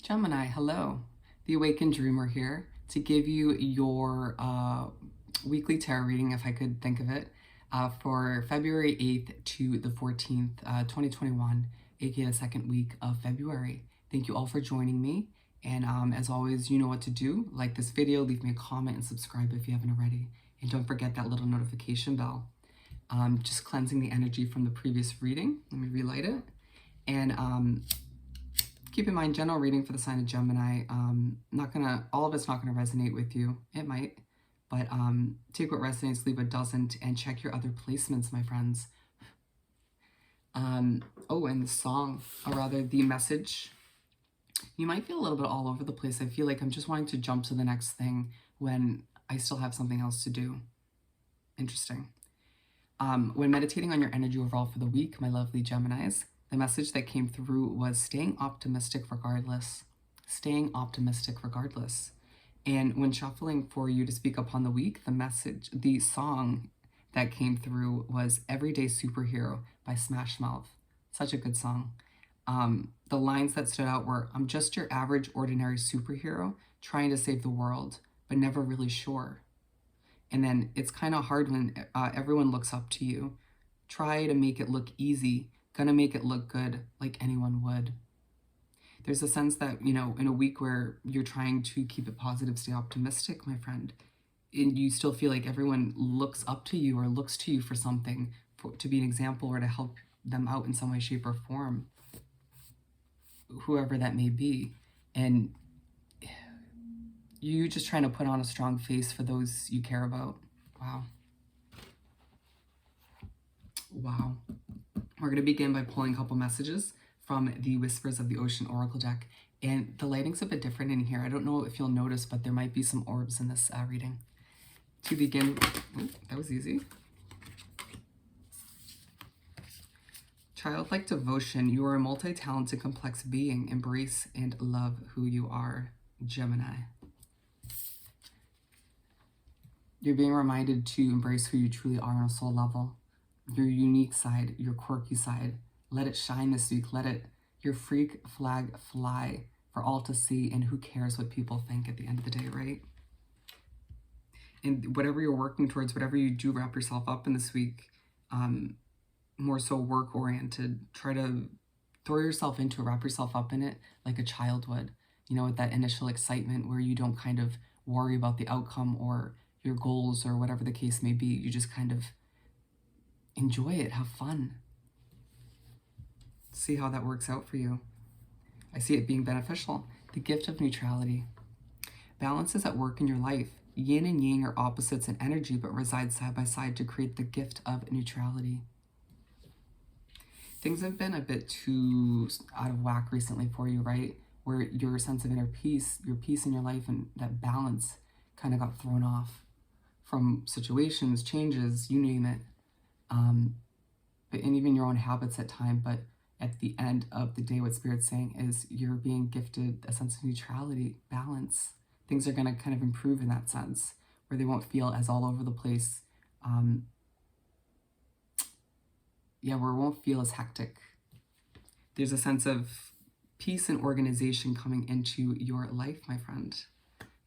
Gemini, hello. The Awakened Dreamer here to give you your weekly tarot reading, if I could think of it, for February 8th to the 14th, 2021, aka the second week of February. Thank you all for joining me. And as always, you know what to do. Like this video, leave me a comment and subscribe if you haven't already. And don't forget that little notification bell. Just cleansing the energy from the previous reading. Let me relight it. And keep in mind, general reading for the sign of Gemini, all of it's not gonna resonate with you. It might, but take what resonates, leave what doesn't, and check your other placements, my friends. Oh, and the song, or rather the message. You might feel a little bit all over the place. I feel like I'm just wanting to jump to the next thing when I still have something else to do. Interesting. When meditating on your energy overall for the week, my lovely Geminis, the message that came through was staying optimistic regardless. Staying optimistic regardless. And when shuffling for you to speak upon the week, the song that came through was Everyday Superhero by Smash Mouth. Such a good song. The lines that stood out were, I'm just your average, ordinary superhero trying to save the world, but never really sure. And then it's kind of hard when everyone looks up to you. Try to make it look easy. Gonna make it look good like anyone would. There's a sense that, you know, in a week where you're trying to keep it positive, stay optimistic, my friend, and you still feel like everyone looks up to you or looks to you for something, to be an example or to help them out in some way, shape, or form, whoever that may be. And you just trying to put on a strong face for those you care about. Wow. Wow. We're going to begin by pulling a couple messages from the Whispers of the Ocean Oracle deck. And the lighting's a bit different in here. I don't know if you'll notice, but there might be some orbs in this reading. To begin, that was easy. Childlike devotion. You are a multi-talented, complex being. Embrace and love who you are, Gemini. You're being reminded to embrace who you truly are on a soul level. Your unique side, your quirky side. Let it shine this week. Let your freak flag fly for all to see, and who cares what people think at the end of the day, right? And whatever you're working towards, whatever you do, wrap yourself up in this week, more so work-oriented. Try to throw yourself into it, wrap yourself up in it like a child would, you know, with that initial excitement where you don't kind of worry about the outcome or your goals or whatever the case may be. You just kind of enjoy it, have fun. See how that works out for you. I see it being beneficial. The gift of neutrality. Balance is at work in your life. Yin and yang are opposites in energy, but reside side by side to create the gift of neutrality. Things have been a bit too out of whack recently for you, right? Where your sense of inner peace, your peace in your life, and that balance kind of got thrown off from situations, changes, you name it. And even your own habits at time, but at the end of the day, what Spirit's saying is you're being gifted a sense of neutrality, balance. Things are going to kind of improve in that sense, where they won't feel as all over the place. Where it won't feel as hectic. There's a sense of peace and organization coming into your life, my friend.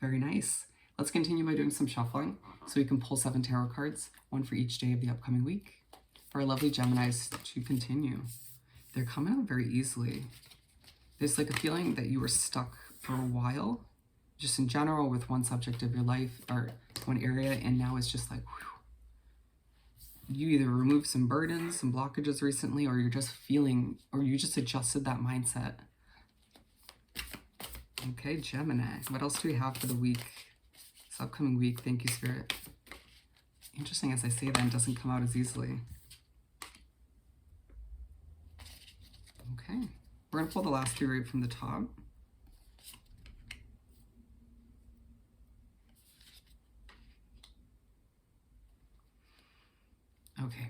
Very nice. Let's continue by doing some shuffling so we can pull 7 tarot cards, one for each day of the upcoming week, for our lovely Geminis to continue. They're coming out very easily. There's like a feeling that you were stuck for a while, just in general with one subject of your life or one area, and now it's just like, whew. You either removed some burdens, some blockages recently, or you're just feeling, or you just adjusted that mindset. Okay, Gemini. What else do we have for the week? This upcoming week. Thank you, Spirit. Interesting as I say that, it doesn't come out as easily. Okay, we're going to pull the last 2 right from the top. Okay,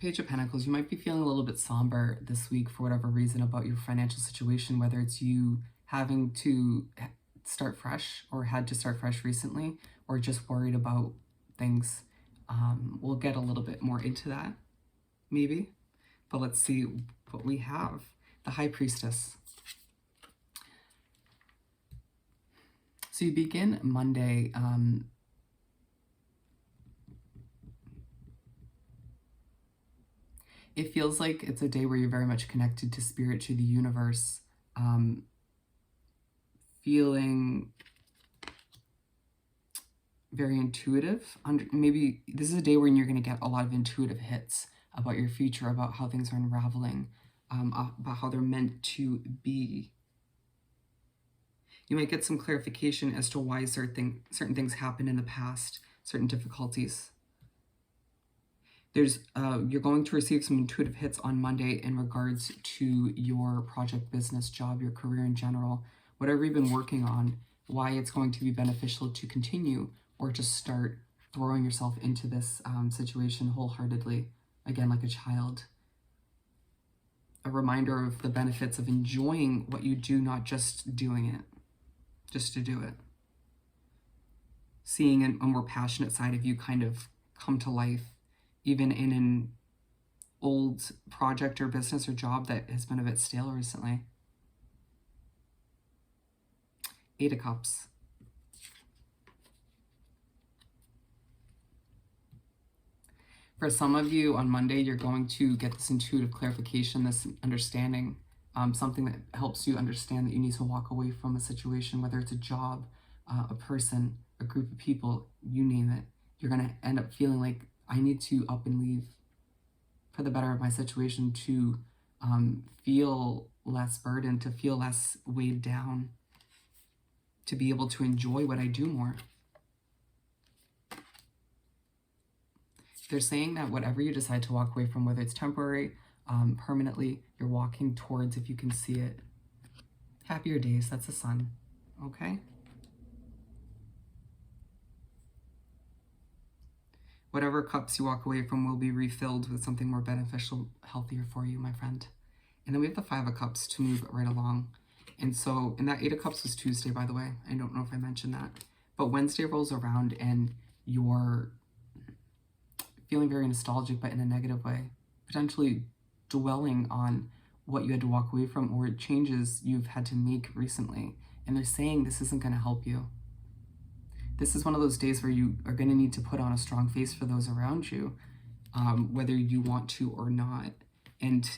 Page of Pentacles. You might be feeling a little bit somber this week for whatever reason about your financial situation, whether it's you having to start fresh or had to start fresh recently, or just worried about things. We'll get a little bit more into that, maybe. But let's see what we have. The High Priestess. So you begin Monday. It feels like it's a day where you're very much connected to spirit, to the universe, feeling very intuitive. Maybe this is a day when you're going to get a lot of intuitive hits about your future, about how things are unraveling, about how they're meant to be. You might get some clarification as to why certain things happened in the past, certain difficulties. You're going to receive some intuitive hits on Monday in regards to your project, business, job, your career in general, whatever you've been working on, why it's going to be beneficial to continue or just start throwing yourself into this situation wholeheartedly, again, like a child. A reminder of the benefits of enjoying what you do, not just doing it, just to do it. Seeing a more passionate side of you kind of come to life, even in an old project or business or job that has been a bit stale recently. 8 of Cups. For some of you on Monday, you're going to get this intuitive clarification, this understanding, something that helps you understand that you need to walk away from a situation, whether it's a job, a person, a group of people, you name it. You're going to end up feeling like, I need to up and leave for the better of my situation, to feel less burdened, to feel less weighed down, to be able to enjoy what I do more. They're saying that whatever you decide to walk away from, whether it's temporary, permanently, you're walking towards, if you can see it, happier days. That's the sun. Okay? Whatever cups you walk away from will be refilled with something more beneficial, healthier for you, my friend. And then we have the 5 of Cups to move right along. And so, and that 8 of Cups was Tuesday, by the way. I don't know if I mentioned that. But Wednesday rolls around and you're feeling very nostalgic, but in a negative way. Potentially dwelling on what you had to walk away from or changes you've had to make recently. And they're saying this isn't going to help you. This is one of those days where you are going to need to put on a strong face for those around you, whether you want to or not. And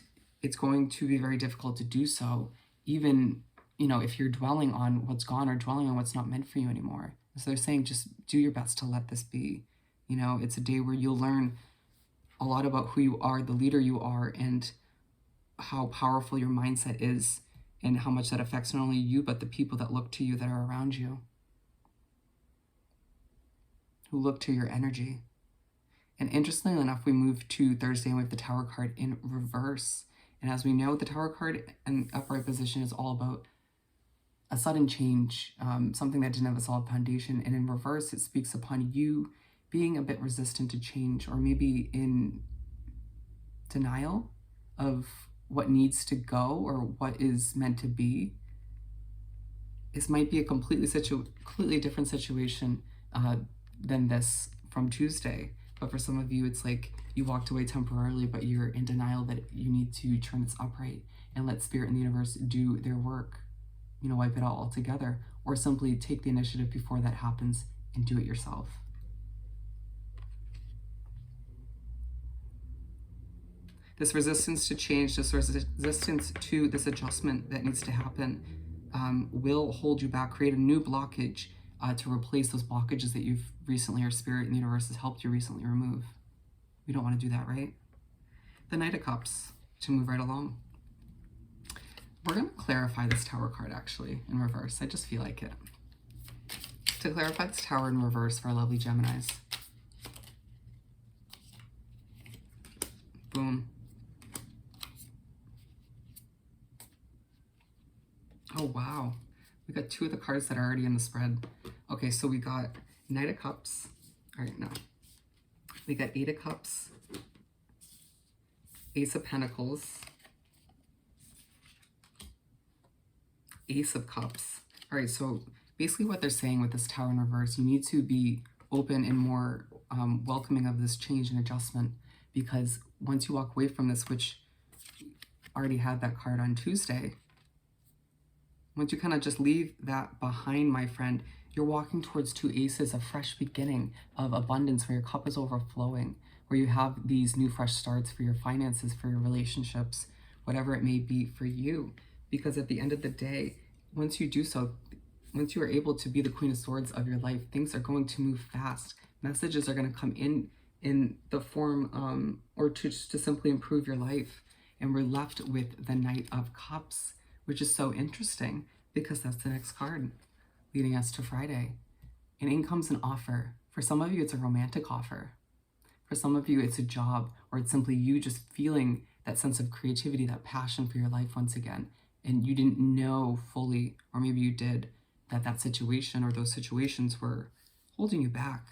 it's going to be very difficult to do so, even, if you're dwelling on what's gone or dwelling on what's not meant for you anymore. So they're saying just do your best to let this be. It's a day where you'll learn a lot about who you are, the leader you are, and how powerful your mindset is, and how much that affects not only you, but the people that look to you, that are around you, who look to your energy. And interestingly enough, we move to Thursday and we have the Tower card in reverse. And as we know, the Tower card in upright position is all about a sudden change, something that didn't have a solid foundation. And in reverse, it speaks upon you being a bit resistant to change, or maybe in denial of what needs to go or what is meant to be. This might be a completely different situation than this from Tuesday. But for some of you, it's like you walked away temporarily, but you're in denial that you need to turn this upright and let spirit and the universe do their work, wipe it all together, or simply take the initiative before that happens and do it yourself. This resistance to change, this resistance to this adjustment that needs to happen will hold you back, create a new blockage to replace those blockages that you've recently, or spirit and the universe has helped you recently remove. We don't want to do that, right? The Knight of Cups, to move right along. We're going to clarify this Tower card actually in reverse. I just feel like it. To clarify this Tower in reverse for our lovely Geminis. Boom. Oh, wow. We got 2 of the cards that are already in the spread. Okay, so we got Knight of Cups. All right, no. We got 8 of Cups, Ace of Pentacles, Ace of Cups. All right, so basically what they're saying with this Tower in reverse, you need to be open and more welcoming of this change and adjustment, because once you walk away from this, which already had that card on Tuesday, once you kind of just leave that behind, my friend, you're walking towards 2 aces, a fresh beginning of abundance where your cup is overflowing, where you have these new fresh starts for your finances, for your relationships, whatever it may be for you. Because at the end of the day, once you do so, once you are able to be the Queen of Swords of your life, things are going to move fast. Messages are going to come in the form or to simply improve your life. And we're left with the Knight of Cups, which is so interesting because that's the next card leading us to Friday. And in comes an offer. For some of you, it's a romantic offer. For some of you, it's a job, or it's simply you just feeling that sense of creativity, that passion for your life once again. And you didn't know fully, or maybe you did, that that situation or those situations were holding you back,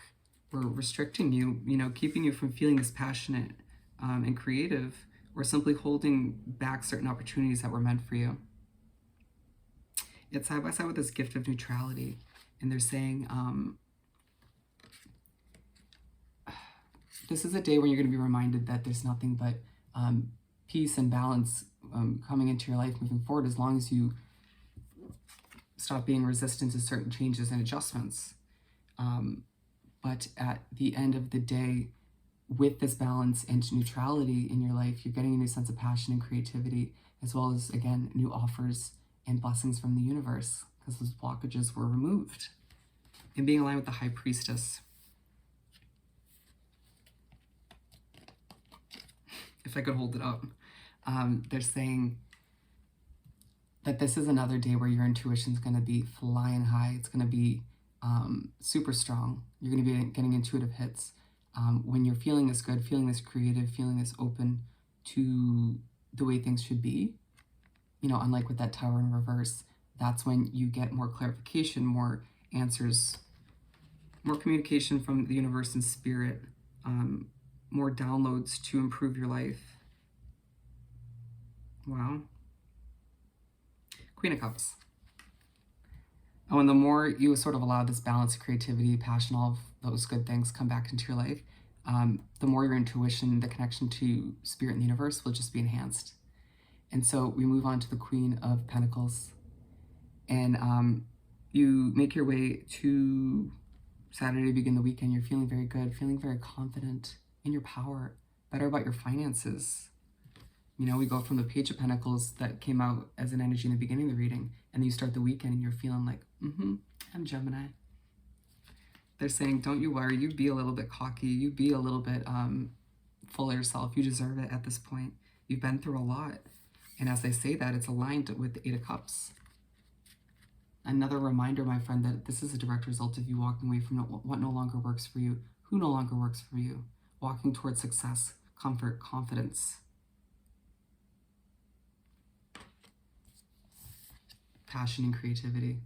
were restricting you, keeping you from feeling this passionate and creative, or simply holding back certain opportunities that were meant for you. It's side by side with this gift of neutrality. And they're saying, this is a day when you're going to be reminded that there's nothing but peace and balance coming into your life moving forward, as long as you stop being resistant to certain changes and adjustments. But at the end of the day, with this balance and neutrality in your life, you're getting a new sense of passion and creativity, as well as, again, new offers and blessings from the universe, because those blockages were removed. And being aligned with the High Priestess. If I could hold it up. They're saying that this is another day where your intuition is going to be flying high. It's going to be super strong. You're going to be getting intuitive hits. When you're feeling this good, feeling this creative, feeling this open to the way things should be, unlike with that Tower in reverse, that's when you get more clarification, more answers, more communication from the universe and spirit, more downloads to improve your life. Wow. Queen of Cups. Oh, and the more you sort of allow this balance, creativity, passion, all of those good things come back into your life, the more your intuition, the connection to spirit and the universe will just be enhanced. And so we move on to the Queen of Pentacles. And you make your way to Saturday, begin the weekend. You're feeling very good, feeling very confident in your power, better about your finances. We go from the Page of Pentacles that came out as an energy in the beginning of the reading, and then you start the weekend and you're feeling like, I'm Gemini. They're saying, don't you worry, you be a little bit cocky, you be a little bit full of yourself. You deserve it at this point. You've been through a lot. And as they say that, it's aligned with the Eight of Cups. Another reminder, my friend, that this is a direct result of you walking away from what no longer works for you, who no longer works for you, walking towards success, comfort, confidence. Passion and creativity.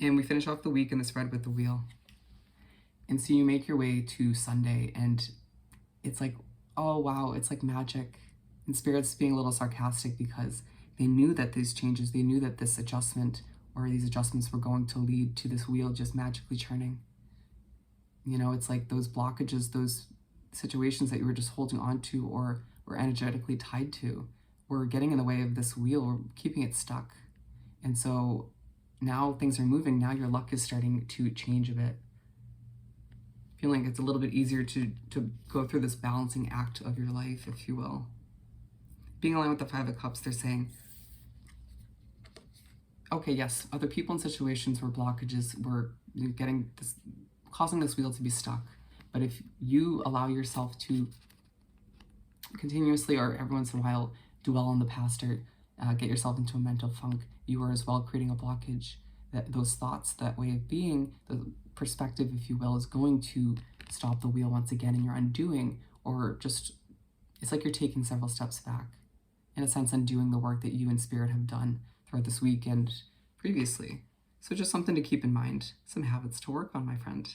And we finish off the week in this red with the Wheel. And so you make your way to Sunday, and it's like, oh wow, it's like magic. And Spirit's being a little sarcastic because they knew that these changes, they knew that this adjustment or these adjustments were going to lead to this wheel just magically churning. It's like those blockages, those situations that you were just holding on to or were energetically tied to, were getting in the way of this wheel, or keeping it stuck. And so now things are moving. Now your luck is starting to change a bit. Feeling like it's a little bit easier to go through this balancing act of your life, if you will. Being aligned with the Five of Cups, they're saying, okay, yes, other people in situations where blockages were causing this wheel to be stuck. But if you allow yourself to continuously, or every once in a while, dwell on the past, or get yourself into a mental funk, you are as well creating a blockage. That those thoughts, that way of being, the perspective, if you will, is going to stop the wheel once again, and you're undoing, or just, it's like you're taking several steps back. In a sense, undoing the work that you and Spirit have done throughout this week and previously. So just something to keep in mind, some habits to work on, my friend.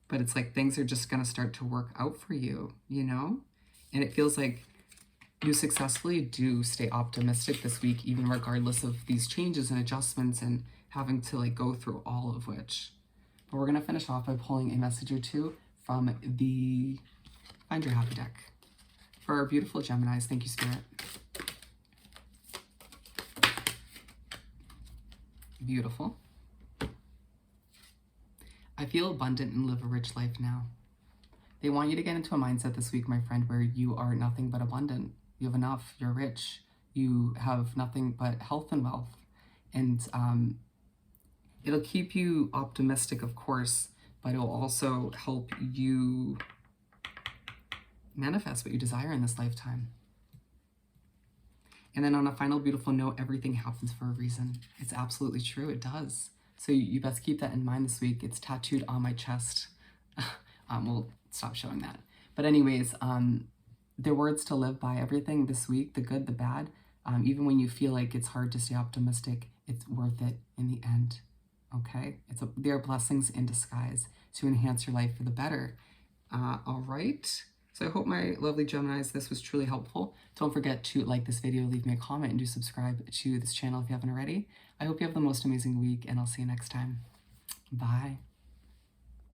But it's like things are just going to start to work out for you, And it feels like you successfully do stay optimistic this week, even regardless of these changes and adjustments and having to like go through all of which. But we're going to finish off by pulling a message or two from the Find Your Happy deck. For our beautiful Geminis, thank you, Spirit. Beautiful. I feel abundant and live a rich life now. They want you to get into a mindset this week, my friend, where you are nothing but abundant. You have enough, you're rich, you have nothing but health and wealth. And it'll keep you optimistic, of course, but it'll also help you manifest what you desire in this lifetime. And then on a final beautiful note, everything happens for a reason. It's absolutely true, it does. So you best keep that in mind this week. It's tattooed on my chest. We'll stop showing that. But anyways, they're words to live by. Everything this week, the good, the bad, even when you feel like it's hard to stay optimistic, it's worth it in the end, okay? They're blessings in disguise to enhance your life for the better. All right. So I hope my lovely Geminis, this was truly helpful. Don't forget to like this video, leave me a comment, and do subscribe to this channel if you haven't already. I hope you have the most amazing week, and I'll see you next time. Bye.